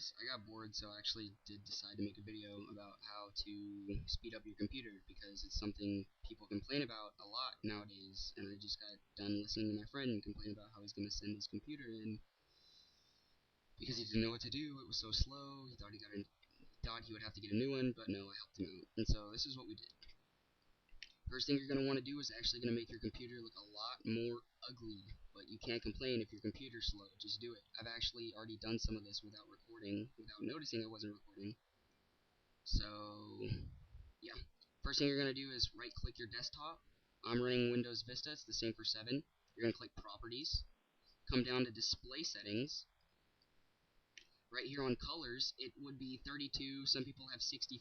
guys, I got bored, so I actually did decide to make a video about how to speed up your computer, because it's something people complain about a lot nowadays, and I just got done listening to my friend complain about how he's going to send his computer in because he didn't know what to do. It was so slow. He thought he would have to get a new one, but no, I helped him out. And so this is what we did. First thing you're going to want to do is actually going to make your computer look a lot more ugly, but you can't complain if your computer's slow. Just do it. I've actually already done some of this without recording, without noticing I wasn't recording. So, yeah. First thing you're going to do is right-click your desktop. I'm running Windows Vista. It's the same for 7. You're going to click Properties. Come down to Display Settings. Right here on Colors, it would be 32. Some people have 64,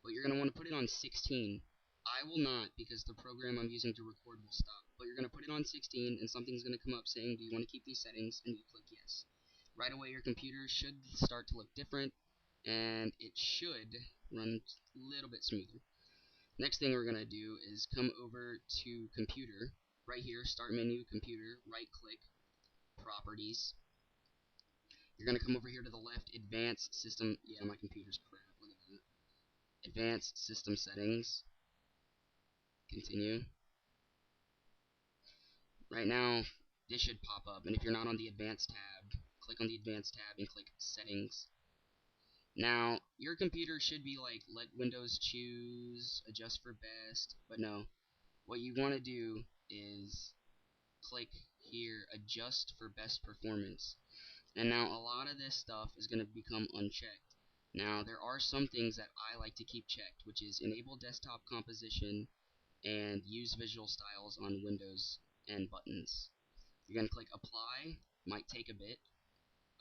but you're going to want to put it on 16. I will not, because the program I'm using to record will stop. But you're going to put it on 16, and something's going to come up saying, do you want to keep these settings? And you click yes. Right away, your computer should start to look different, and it should run a little bit smoother. Next thing we're going to do is come over to Computer. Right here, Start Menu, Computer, right-click, Properties. You're going to come over here to the left, Advanced System. Yeah, my computer's crap. Look at that. Advanced System Settings. Continue. Right now, this should pop up, and if you're not on the Advanced tab, click on the Advanced tab and click Settings. Now, your computer should be like, let Windows choose, adjust for best, but no. What you want to do is click here, adjust for best performance. And now a lot of this stuff is going to become unchecked. Now, there are some things that I like to keep checked, which is enable desktop composition and use visual styles on Windows and buttons. You're going to click apply, might take a bit.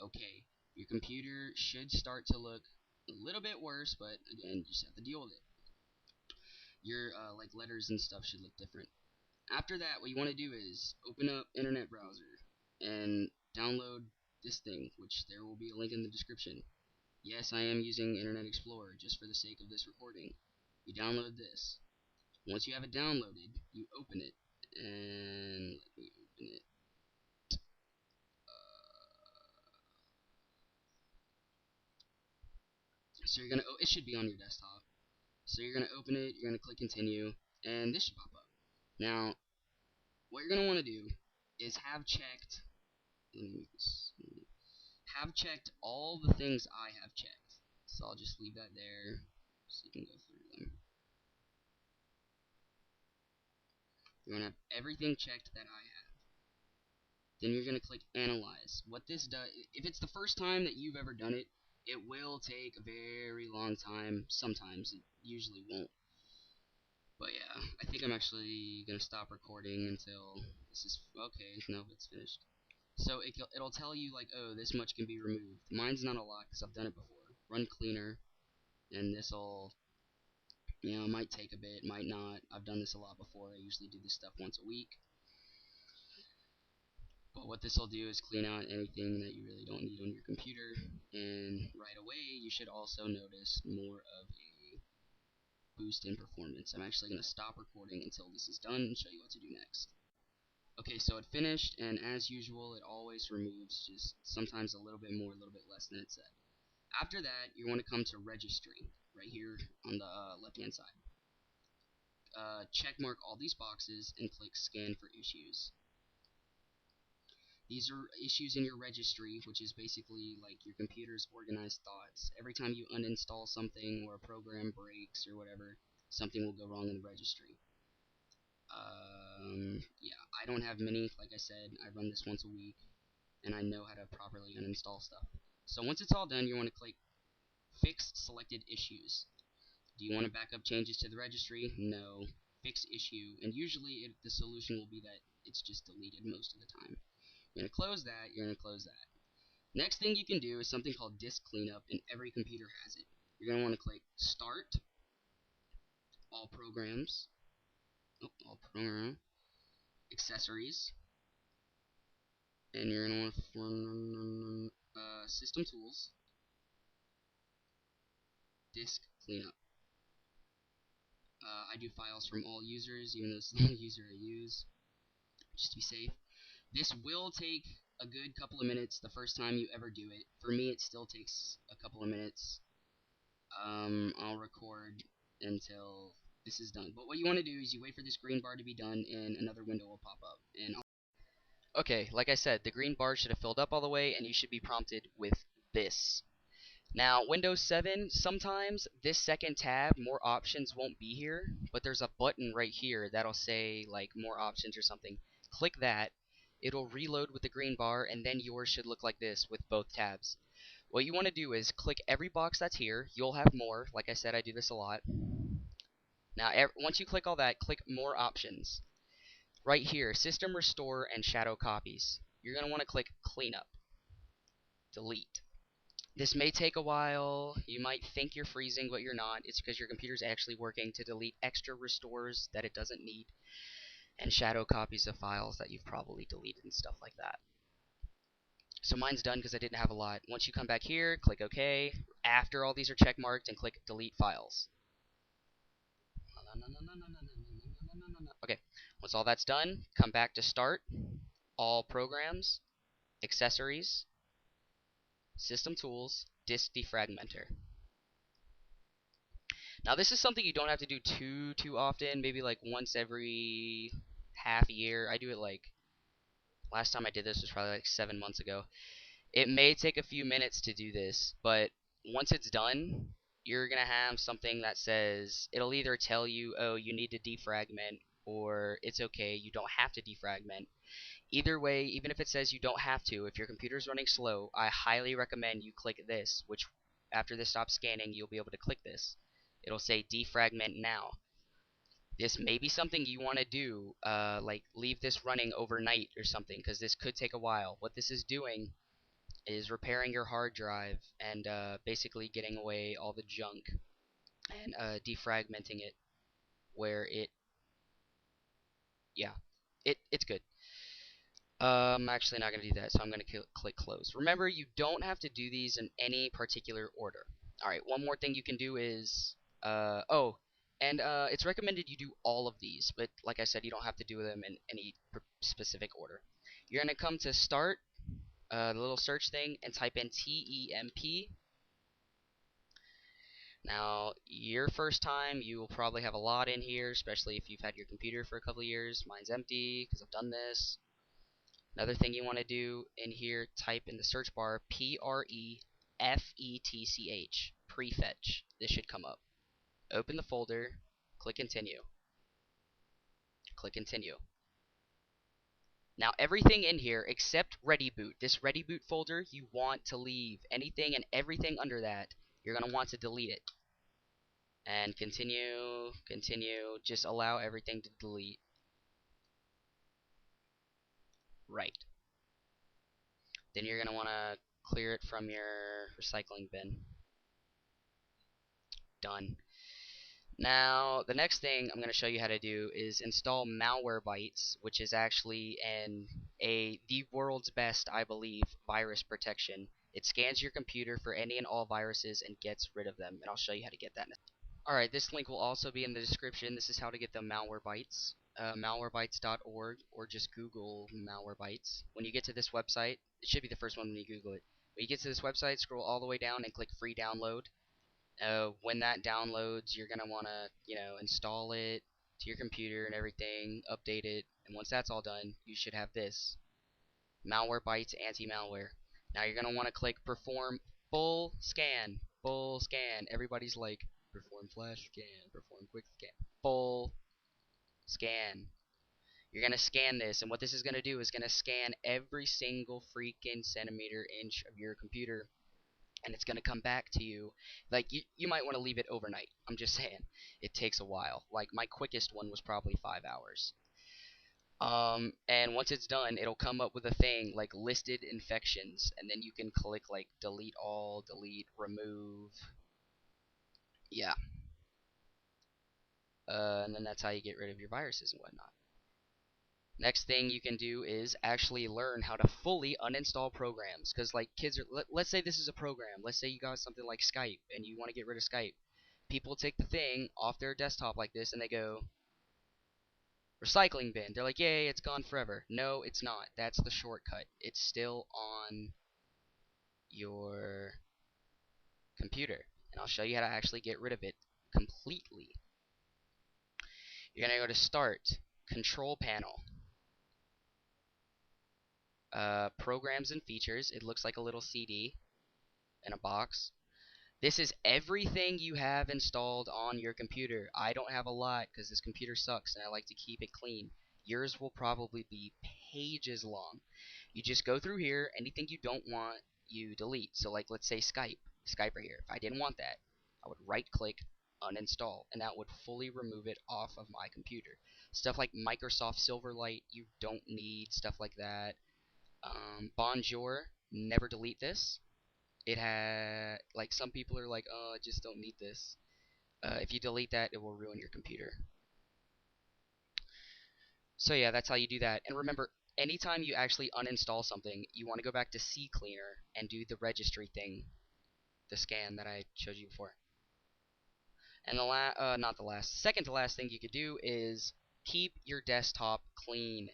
Okay, your computer should start to look a little bit worse, but again, you just have to deal with it. Your like letters and stuff should look different. After that, what you want to do is open up Internet Browser and download this thing, which there will be a link in the description. Yes, I am using Internet Explorer just for the sake of this recording. You download this. Once you have it downloaded, you open it, and let me open it. So you're gonna, it should be on your desktop. So you're gonna open it, you're gonna click continue, and this should pop up. Now, what you're gonna want to do is have checked, have checked all the things I have checked. So I'll just leave that there, so you can go through them. You're gonna have everything checked that I have. Then you're going to click Analyze. What this does, if it's the first time that you've ever done it, it will take a very long time. Sometimes, it usually won't. But yeah, I think I'm actually going to stop recording until this is, okay, no, it's finished. So it'll tell you, like, oh, this much can be removed. Mine's not a lot, because I've done it before. Run cleaner, and this'll, you know, might take a bit, might not. I've done this a lot before. I usually do this stuff once a week. But what this will do is clean out anything that you really don't need on your computer, and right away you should also notice more of a boost in performance. I'm actually going to stop recording until this is done and show you what to do next. Okay, so it finished, and as usual it always removes just sometimes a little bit more, a little bit less than it said. After that, you want to come to Registry, right here on the left hand side. Check mark all these boxes and click Scan for Issues. These are issues in your registry, which is basically like your computer's organized thoughts. Every time you uninstall something or a program breaks or whatever, something will go wrong in the registry. Yeah, I don't have many. Like I said, I run this once a week, and I know how to properly uninstall stuff. So once it's all done, you want to click Fix Selected Issues. Do you want to back up changes to the registry? No. Fix Issue, and usually the solution will be that it's just deleted most of the time. You're going to close that, you're going to close that. Next thing you can do is something called Disk Cleanup, and every computer has it. You're going to want to click Start, All Programs, Accessories, and you're going to want to run System Tools, Disk Cleanup. I do files from all users, even though it's the only user I use, just to be safe. This will take a good couple of minutes the first time you ever do it. For me, it still takes a couple of minutes. I'll record until this is done. But what you want to do is you wait for this green bar to be done, and another window will pop up. Okay, like I said, the green bar should have filled up all the way, and you should be prompted with this. Now, Windows 7, sometimes this second tab, more options won't be here, but there's a button right here that'll say, like, more options or something. Click that, it'll reload with the green bar, and then yours should look like this with both tabs. What you want to do is click every box that's here. You'll have more. Like I said, I do this a lot. Now, once you click all that, click more options. Right here, System Restore and Shadow Copies. You're going to want to click Cleanup. Delete. This may take a while. You might think you're freezing, but you're not. It's because your computer's actually working to delete extra restores that it doesn't need, and shadow copies of files that you've probably deleted and stuff like that. So mine's done because I didn't have a lot. Once you come back here, click OK. After all these are check marked, and click Delete Files. Okay, once all that's done, come back to Start, All Programs, Accessories, System Tools, Disk Defragmenter. Now this is something you don't have to do too often, maybe like once every half year. I do it like, last time I did this was probably like 7 months ago. It may take a few minutes to do this, but once it's done, you're going to have something that says, it'll either tell you, oh, you need to defragment, or it's okay, you don't have to defragment. Either way, even if it says you don't have to, if your computer's running slow, I highly recommend you click this, which after this stops scanning, you'll be able to click this. It'll say defragment now. This may be something you want to do, like leave this running overnight or something, because this could take a while. What this is doing is repairing your hard drive and basically getting away all the junk and defragmenting it where it, yeah, it's good. I'm actually not going to do that, so I'm going to click close. Remember, you don't have to do these in any particular order. Alright, one more thing you can do is, it's recommended you do all of these, but like I said, you don't have to do them in any specific order. You're going to come to Start, the little search thing, and type in TEMP. Now, your first time, you will probably have a lot in here, especially if you've had your computer for a couple of years. Mine's empty, because I've done this. Another thing you want to do in here, type in the search bar PREFETCH, prefetch. This should come up. Open the folder, click continue. Click continue. Now everything in here except ReadyBoot. This ReadyBoot folder you want to leave. Anything and everything under that, you're going to want to delete it. And continue, continue, just allow everything to delete. Right. Then you're going to want to clear it from your recycling bin. Done. Now, the next thing I'm going to show you how to do is install Malwarebytes, which is actually the world's best, I believe, virus protection. It scans your computer for any and all viruses and gets rid of them, and I'll show you how to get that. Alright, this link will also be in the description. This is how to get the Malwarebytes. Malwarebytes.org, or just Google Malwarebytes. When you get to this website, it should be the first one when you Google it. When you get to this website, scroll all the way down and click Free Download. When that downloads, you're going to want to, install it to your computer and everything, update it, and once that's all done, you should have this. Malwarebytes Anti-Malware. Now you're going to want to click Perform Full Scan. Full Scan. Everybody's like, Perform Flash Scan, Perform Quick Scan. Full Scan. You're going to scan this, and what this is going to do is going to scan every single freaking centimeter, inch of your computer, and it's going to come back to you. Like, you might want to leave it overnight. I'm just saying. It takes a while. Like, my quickest one was probably 5 hours. And once it's done, it'll come up with a thing like listed infections, and then you can click like delete all, delete, remove. Yeah. And then that's how you get rid of your viruses and whatnot. Next thing you can do is actually learn how to fully uninstall programs. Because, like, kids are, let's say this is a program. Let's say you got something like Skype and you want to get rid of Skype. People take the thing off their desktop like this and they go recycling bin. They're like, yay, it's gone forever. No, it's not. That's the shortcut. It's still on your computer. And I'll show you how to actually get rid of it completely. You're going to go to Start, Control Panel, Programs and Features. It looks like a little CD in a box. This is everything you have installed on your computer. I don't have a lot because this computer sucks and I like to keep it clean. Yours will probably be pages long. You just go through here, anything you don't want, you delete. So like let's say Skype right here. If I didn't want that, I would right click, uninstall, and that would fully remove it off of my computer. Stuff like Microsoft Silverlight, you don't need stuff like that. Bonjour, never delete this. It had, like, some people are like, oh, I just don't need this. If you delete that, it will ruin your computer. So yeah, that's how you do that. And remember, anytime you actually uninstall something, you want to go back to CCleaner and do the registry thing, the scan that I showed you before. And second to last thing you could do is keep your desktop clean.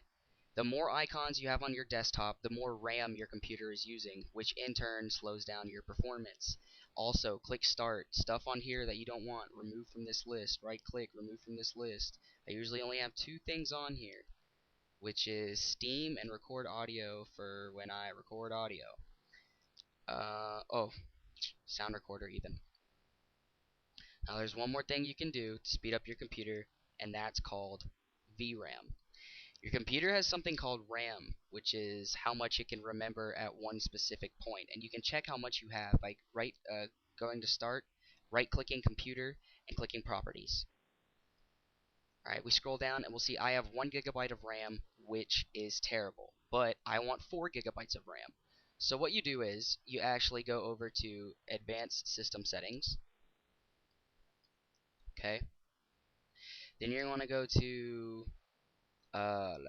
The more icons you have on your desktop, the more RAM your computer is using, which in turn slows down your performance. Also, click Start. Stuff on here that you don't want, remove from this list. Right click, remove from this list. I usually only have 2 things on here, which is Steam and record audio for when I record audio. Oh, sound recorder even. Now there's one more thing you can do to speed up your computer, and that's called VRAM. Your computer has something called RAM, which is how much it can remember at one specific point, and you can check how much you have by going to Start, right-clicking Computer, and clicking Properties. Alright, we scroll down and we'll see I have 1 gigabyte of RAM, which is terrible, but I want 4 gigabytes of RAM. So what you do is you actually go over to Advanced System Settings. Okay. Then you're going to go to was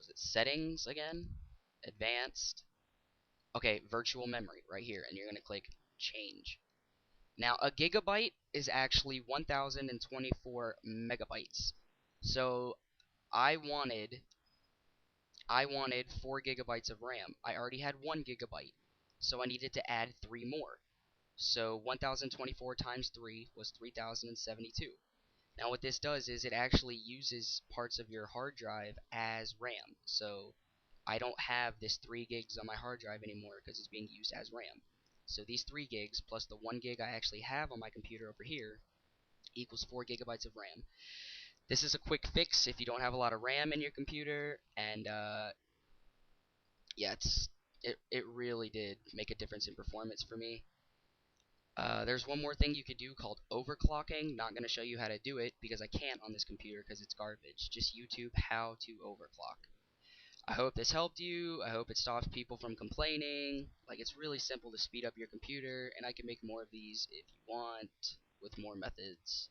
it settings again? Advanced. Okay, virtual memory right here, and you're going to click change. Now, a gigabyte is actually 1024 megabytes. So I wanted 4 gigabytes of RAM. I already had 1 gigabyte, so I needed to add 3 more. So 1024 times 3 was 3072. Now what this does is it actually uses parts of your hard drive as RAM. So I don't have this 3 gigs on my hard drive anymore because it's being used as RAM. So these 3 gigs plus the 1 gig I actually have on my computer over here equals 4 gigabytes of RAM. This is a quick fix if you don't have a lot of RAM in your computer, and yeah, it really did make a difference in performance for me. There's one more thing you could do called overclocking. Not going to show you how to do it because I can't on this computer because it's garbage. Just YouTube how to overclock. I hope this helped you. I hope it stops people from complaining. Like, it's really simple to speed up your computer, and I can make more of these if you want with more methods.